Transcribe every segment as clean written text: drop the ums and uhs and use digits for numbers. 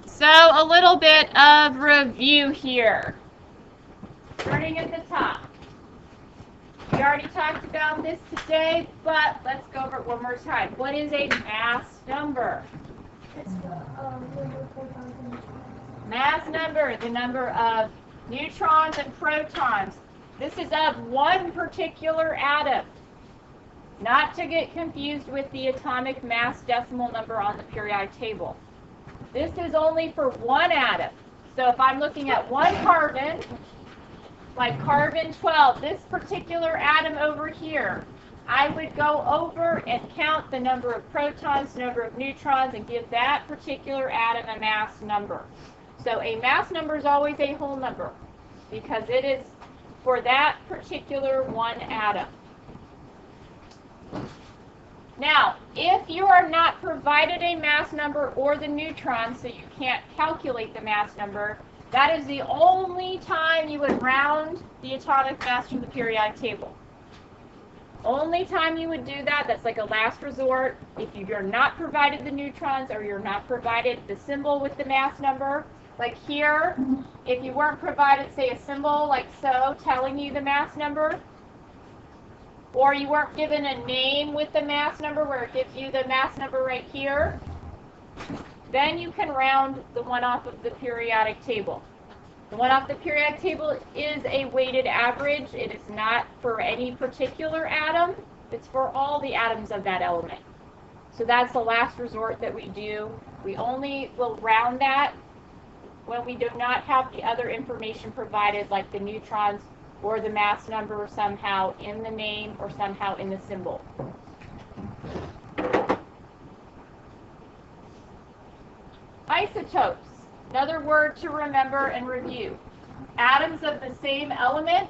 So a little bit of review here. Starting at the top. We already talked about this today, but let's go over it one more time. What is a mass number? It's the number of protons and neutrons. Mass number, the number of neutrons and protons. This is of one particular atom. Not to get confused with the atomic mass decimal number on the periodic table. This is only for one atom. So if I'm looking at one carbon, like carbon 12, this particular atom over here, I would go over and count the number of protons, number of neutrons, and give that particular atom a mass number. So a mass number is always a whole number because it is for that particular one atom. Now, if you are not provided a mass number or the neutrons, so you can't calculate the mass number, that is the only time you would round the atomic mass from the periodic table. Only time you would do that, that's like a last resort, if you're not provided the neutrons or you're not provided the symbol with the mass number. Like here, if you weren't provided, say, a symbol like so, telling you the mass number, or you weren't given a name with the mass number where it gives you the mass number right here, then you can round the one off of the periodic table. The one off the periodic table is a weighted average. It is not for any particular atom. It's for all the atoms of that element. So that's the last resort that we do. We only will round that when we do not have the other information provided, like the neutrons or the mass number somehow in the name or somehow in the symbol. Isotopes, another word to remember and review. Atoms of the same element.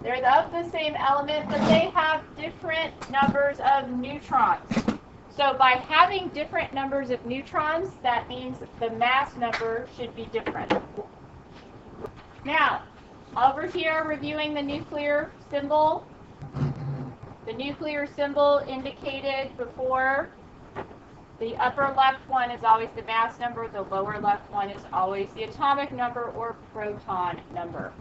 They're of the same element, but they have different numbers of neutrons. So by having different numbers of neutrons, that means the mass number should be different. Now, over here, reviewing the nuclear symbol. The nuclear symbol indicated before, the upper left one is always the mass number, the lower left one is always the atomic number or proton number.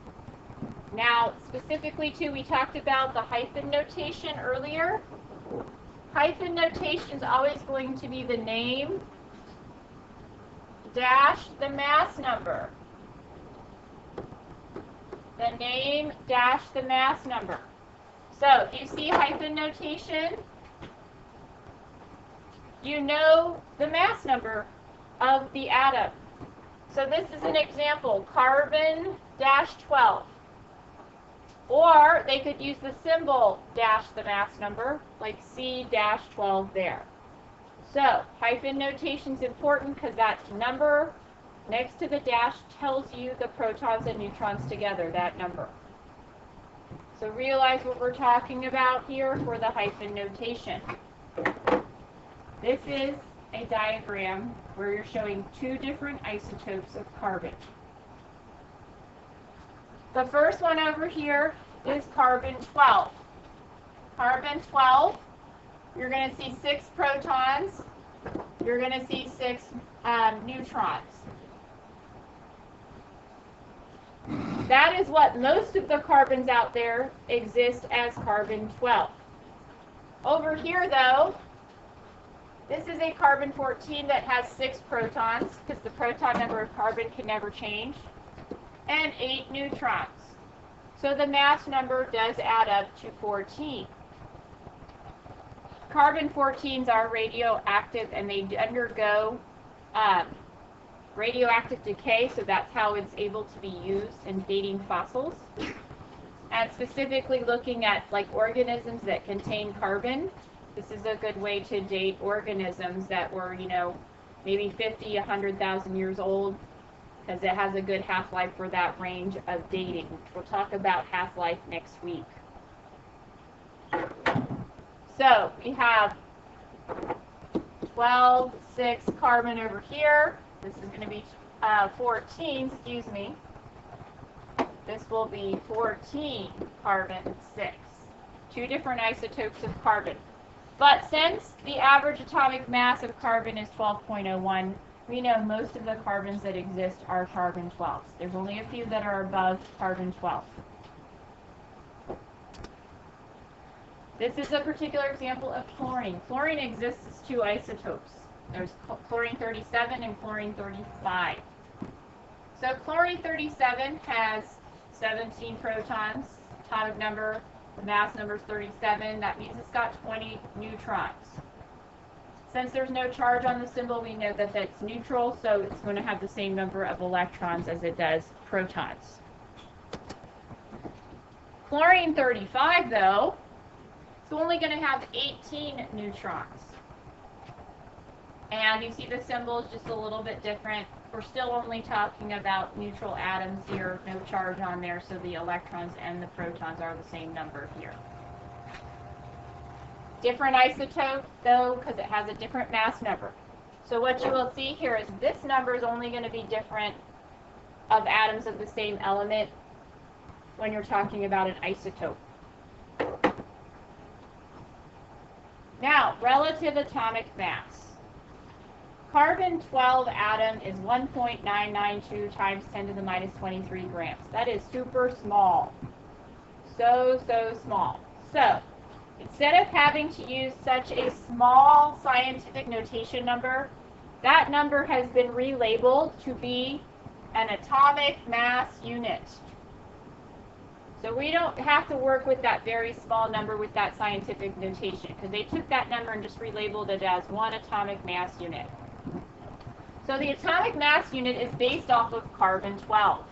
Now, specifically too, we talked about the hyphen notation earlier. Hyphen notation is always going to be the name dash the mass number. The name dash the mass number. So if you see hyphen notation, you know the mass number of the atom. So this is an example, carbon-12. Or they could use the symbol dash the mass number, like C-12 there. So hyphen notation is important because that number next to the dash tells you the protons and neutrons together, that number. So realize what we're talking about here for the hyphen notation. This is a diagram where you're showing two different isotopes of carbon. The first one over here is carbon-12. Carbon-12, you're going to see 6 protons. You're going to see 6 neutrons. That is what most of the carbons out there exist as carbon-12. Over here, though, this is a carbon-14 that has 6 protons, because the proton number of carbon can never change, and 8 neutrons. So the mass number does add up to 14. Carbon-14s are radioactive, and they undergo radioactive decay, so that's how it's able to be used in dating fossils. And specifically looking at like organisms that contain carbon, this is a good way to date organisms that were, you know, maybe 50, 100,000 years old, because it has a good half-life for that range of dating. We'll talk about half-life next week. So we have 12, 6 carbon over here. This is going to be 14, excuse me. This will be 14 carbon 6. 2 different isotopes of carbon. But since the average atomic mass of carbon is 12.01, we know most of the carbons that exist are carbon 12s. There's only a few that are above carbon 12. This is a particular example of chlorine. Chlorine exists as two isotopes. There's chlorine 37 and chlorine 35. So chlorine 37 has 17 protons, atomic number, the mass number is 37. That means it's got 20 neutrons. Since there's no charge on the symbol, we know that that's neutral, so it's going to have the same number of electrons as it does protons. Chlorine 35, though, it's only going to have 18 neutrons. And you see the symbol is just a little bit different. We're still only talking about neutral atoms here, no charge on there, so the electrons and the protons are the same number here. Different isotope, though, because it has a different mass number. So what you will see here is this number is only going to be different of atoms of the same element when you're talking about an isotope. Now, relative atomic mass. Carbon 12 atom is 1.992 times 10 to the minus 23 grams. That is super small. So small. So, instead of having to use such a small scientific notation number, that number has been relabeled to be an atomic mass unit. So we don't have to work with that very small number with that scientific notation, because they took that number and just relabeled it as one atomic mass unit. So the atomic mass unit is based off of carbon 12.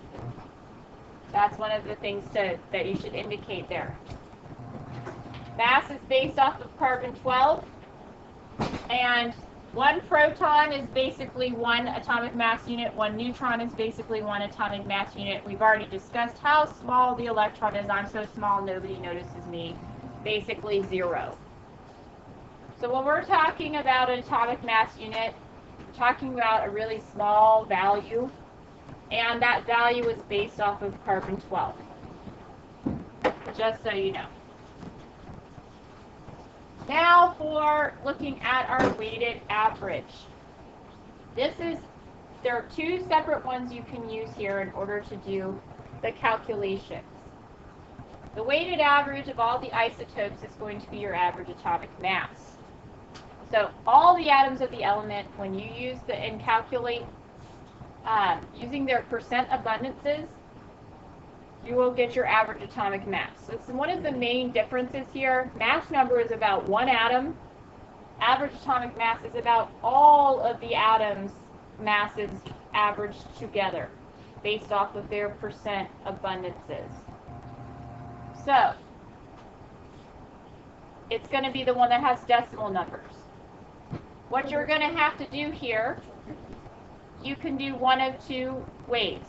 That's one of the things that you should indicate there. Mass is based off of carbon 12, and one proton is basically one atomic mass unit, one neutron is basically one atomic mass unit. We've already discussed how small the electron is. I'm so small nobody notices me. Basically 0. So when we're talking about an atomic mass unit, we're talking about a really small value, and that value is based off of carbon 12. Just so you know. Now for looking at our weighted average. There are two separate ones you can use here in order to do the calculations. The weighted average of all the isotopes is going to be your average atomic mass. So all the atoms of the element, when you use and calculate using their percent abundances, you will get your average atomic mass. So it's one of the main differences here. Mass number is about one atom. Average atomic mass is about all of the atoms' masses averaged together based off of their percent abundances. So it's going to be the one that has decimal numbers. What you're going to have to do here, you can do one of two ways.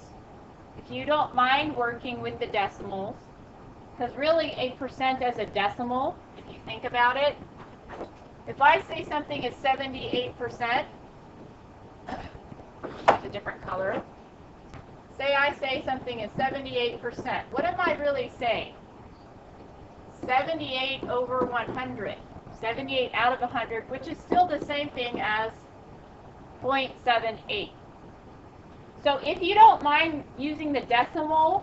If you don't mind working with the decimals, because really a percent as a decimal, if you think about it, if I say something is 78%, it's a different color. Say I say something is 78%. What am I really saying? 78 over 100. 78 out of 100, which is still the same thing as 0.78. So if you don't mind using the decimal,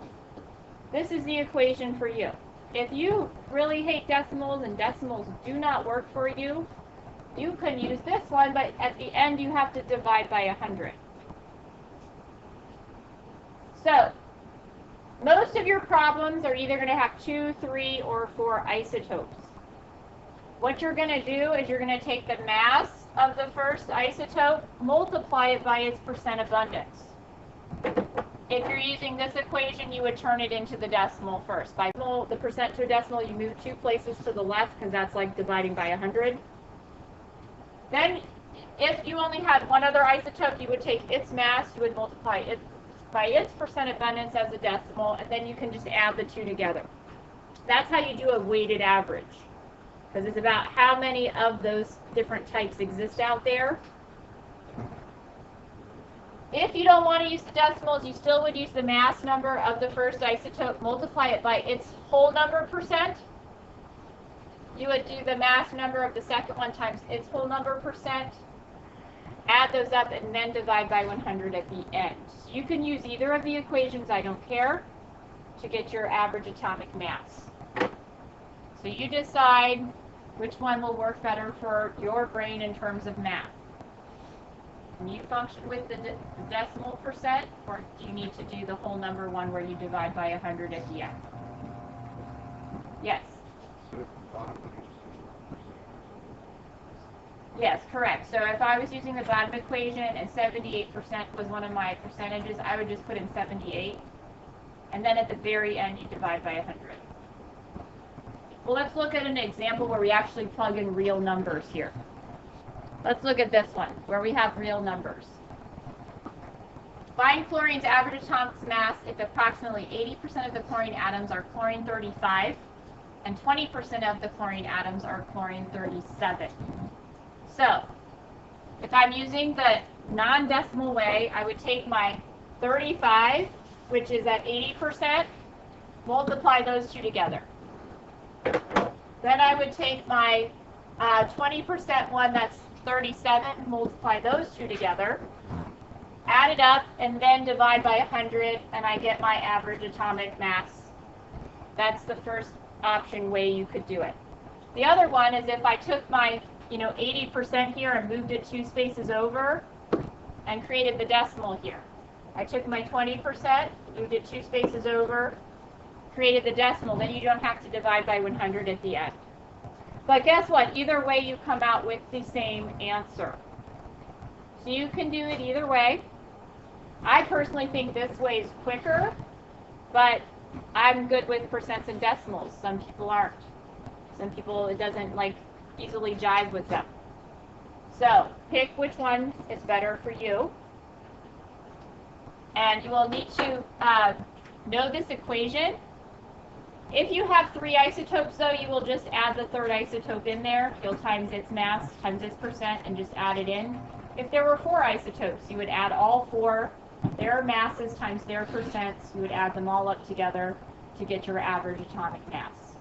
this is the equation for you. If you really hate decimals and decimals do not work for you, you can use this one, but at the end you have to divide by 100. So most of your problems are either going to have 2, 3, or 4 isotopes. What you're going to do is you're going to take the mass of the first isotope, multiply it by its percent abundance. If you're using this equation, you would turn it into the decimal first. By the percent to a decimal, you move 2 places to the left because that's like dividing by 100. Then, if you only had one other isotope, you would take its mass, you would multiply it by its percent abundance as a decimal, and then you can just add the two together. That's how you do a weighted average, because it's about how many of those different types exist out there. If you don't want to use the decimals, you still would use the mass number of the first isotope, multiply it by its whole number percent. You would do the mass number of the second one times its whole number percent. add those up, and then divide by 100 at the end. So you can use either of the equations, I don't care, to get your average atomic mass. So you decide which one will work better for your brain in terms of math. Can you function with the decimal percent, or do you need to do the whole number one where you divide by 100 at the end? Yes. Yes, correct. So if I was using the bottom equation and 78% was one of my percentages, I would just put in 78. And then at the very end, you divide by 100. Well, let's look at an example where we actually plug in real numbers here. Let's look at this one, where we have real numbers. Find chlorine's average atomic mass if approximately 80% of the chlorine atoms are chlorine-35 and 20% of the chlorine atoms are chlorine-37. So, if I'm using the non-decimal way, I would take my 35, which is at 80%, multiply those two together. Then I would take my 20% one, that's 37, multiply those two together, add it up, and then divide by 100, and I get my average atomic mass. That's the first option way you could do it. The other one is if I took my 80% here and moved it 2 spaces over and created the decimal here. I took my 20%, moved it 2 spaces over, created the decimal, then you don't have to divide by 100 at the end. But guess what? Either way, you come out with the same answer. So you can do it either way. I personally think this way is quicker, but I'm good with percents and decimals. Some people aren't. Some people, it doesn't easily jive with them. So pick which one is better for you. And you will need to know this equation. If you have 3 isotopes, though, you will just add the third isotope in there. You'll times its mass, times its percent, and just add it in. If there were 4 isotopes, you would add all 4, their masses times their percents. You would add them all up together to get your average atomic mass.